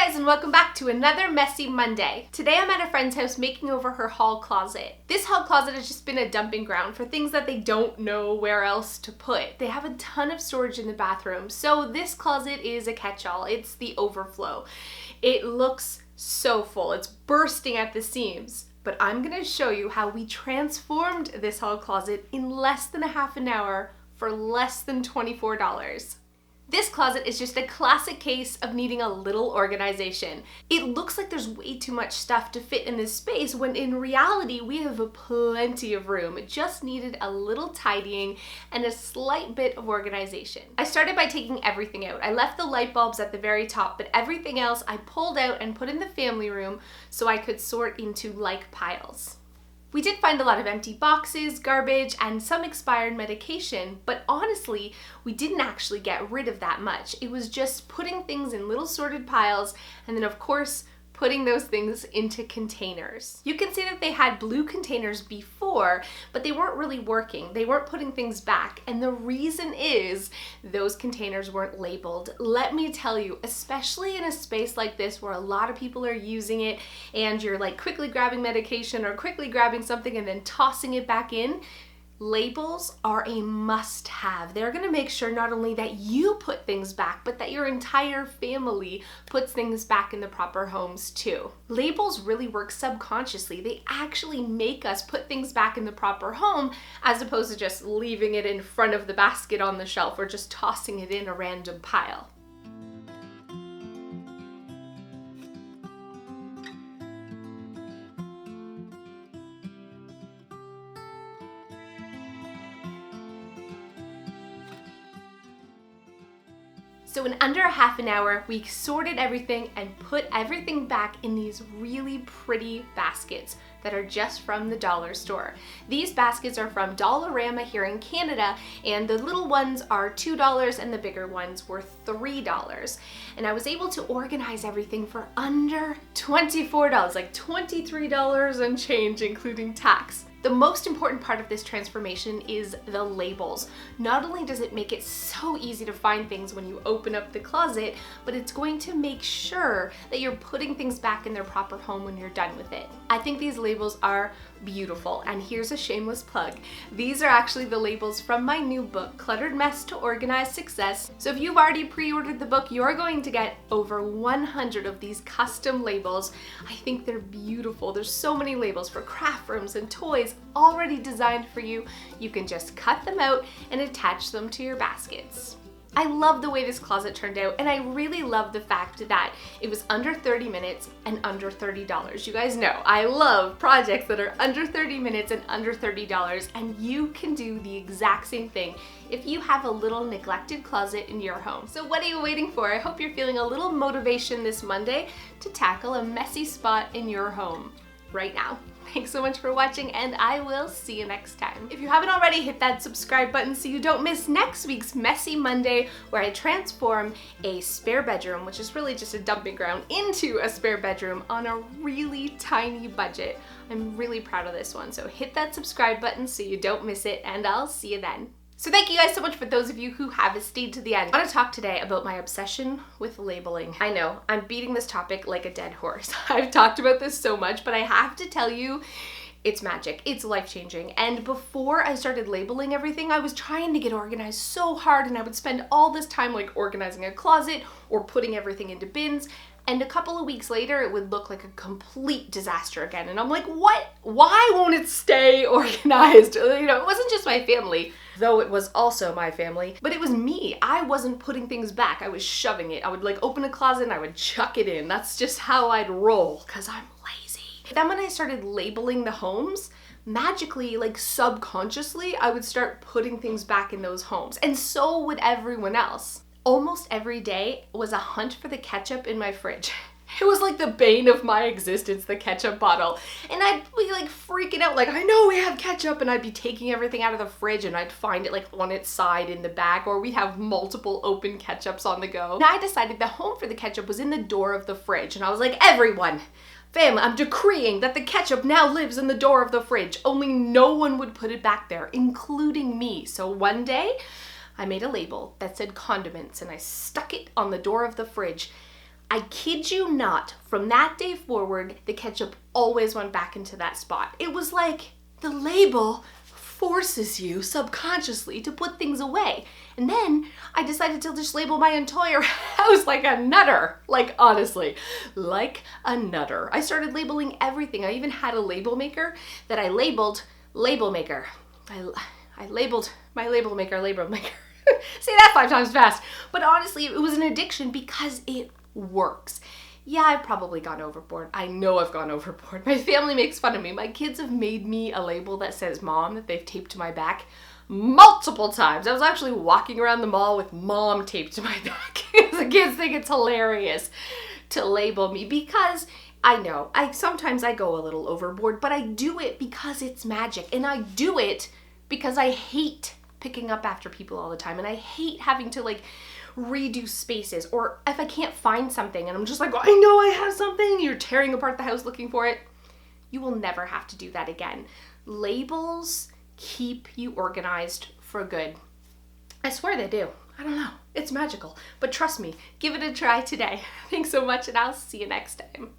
guys, and welcome back to another Messy Monday. Today I'm at a friend's house making over her hall closet. This hall closet has just been a dumping ground for things that they don't know where else to put. They have a ton of storage in the bathroom, so this closet is a catch-all. It's the overflow. It looks so full. It's bursting at the seams. But I'm gonna show you how we transformed this hall closet in less than a half an hour for less than $24. This closet is just a classic case of needing a little organization. It looks like there's way too much stuff to fit in this space when in reality we have plenty of room. It just needed a little tidying and a slight bit of organization. I started by taking everything out. I left the light bulbs at the very top, but everything else I pulled out and put in the family room so I could sort into like piles. We did find a lot of empty boxes, garbage, and some expired medication, but honestly, we didn't actually get rid of that much. It was just putting things in little sorted piles, and then of course, putting those things into containers. You can see that they had blue containers before, but they weren't really working. They weren't putting things back, and the reason is those containers weren't labeled. Let me tell you, especially in a space like this where a lot of people are using it and you're like quickly grabbing medication or quickly grabbing something and then tossing it back in, labels are a must-have. They're gonna make sure not only that you put things back, but that your entire family puts things back in the proper homes too. Labels really work subconsciously. They actually make us put things back in the proper home as opposed to just leaving it in front of the basket on the shelf or just tossing it in a random pile. So in under a half an hour, we sorted everything and put everything back in these really pretty baskets that are just from the dollar store. These baskets are from Dollarama here in Canada, and the little ones are $2 and the bigger ones were $3. And I was able to organize everything for under $24, like $23 and change, including tax. The most important part of this transformation is the labels. Not only does it make it so easy to find things when you open up the closet, but it's going to make sure that you're putting things back in their proper home when you're done with it. I think these labels are beautiful, and here's a shameless plug. These are actually the labels from my new book, Cluttered Mess to Organized Success. So if you've already pre-ordered the book, you're going to get over 100 of these custom labels. I think they're beautiful. There's so many labels for craft rooms and toys already designed for you. You can just cut them out and attach them to your baskets. I love the way this closet turned out, and I really love the fact that it was under 30 minutes and under $30. You guys know I love projects that are under 30 minutes and under $30, and you can do the exact same thing if you have a little neglected closet in your home. So what are you waiting for? I hope you're feeling a little motivation this Monday to tackle a messy spot in your home right now. Thanks so much for watching, and I will see you next time. If you haven't already, hit that subscribe button so you don't miss next week's Messy Monday, where I transform a spare bedroom, which is really just a dumping ground, into a spare bedroom on a really tiny budget. I'm really proud of this one, so hit that subscribe button so you don't miss it, and I'll see you then. So thank you guys so much for those of you who have stayed to the end. I want to talk today about my obsession with labeling. I know, I'm beating this topic like a dead horse. I've talked about this so much, but I have to tell you, it's magic. It's life-changing. And before I started labeling everything, I was trying to get organized so hard, and I would spend all this time like organizing a closet or putting everything into bins. And a couple of weeks later, it would look like a complete disaster again. And I'm like, what? Why won't it stay organized? You know, it wasn't just my family, though it was also my family, but it was me. I wasn't putting things back. I was shoving it. I would like open a closet and I would chuck it in. That's just how I'd roll, because I'm lazy. Then when I started labeling the homes, magically, like subconsciously, I would start putting things back in those homes. And so would everyone else. Almost every day was a hunt for the ketchup in my fridge. It was like the bane of my existence, the ketchup bottle. And I'd be like freaking out, like, I know we have ketchup, and I'd be taking everything out of the fridge and I'd find it like on its side in the back, or we'd have multiple open ketchups on the go. And I decided the home for the ketchup was in the door of the fridge, and I was like, everyone, family, I'm decreeing that the ketchup now lives in the door of the fridge, only no one would put it back there, including me. So one day, I made a label that said condiments, and I stuck it on the door of the fridge. I kid you not, from that day forward, the ketchup always went back into that spot. It was like the label forces you subconsciously to put things away. And then I decided to just label my entire house like a nutter. Like, honestly, like a nutter. I started labeling everything. I even had a label maker that I labeled label maker. I labeled my label maker label maker. Say that 5 times fast. But honestly, it was an addiction because it works. Yeah, I've probably gone overboard. I know I've gone overboard. My family makes fun of me. My kids have made me a label that says mom that they've taped to my back multiple times. I was actually walking around the mall with mom taped to my back. The kids think it's hilarious to label me because I know sometimes I go a little overboard, but I do it because it's magic, and I do it because I hate picking up after people all the time, and I hate having to like redo spaces, or if I can't find something and I'm just like, I know I have something, you're tearing apart the house looking for it. You will never have to do that again. Labels keep you organized for good. I swear they do. I don't know. It's magical. But trust me, give it a try today. Thanks so much, and I'll see you next time.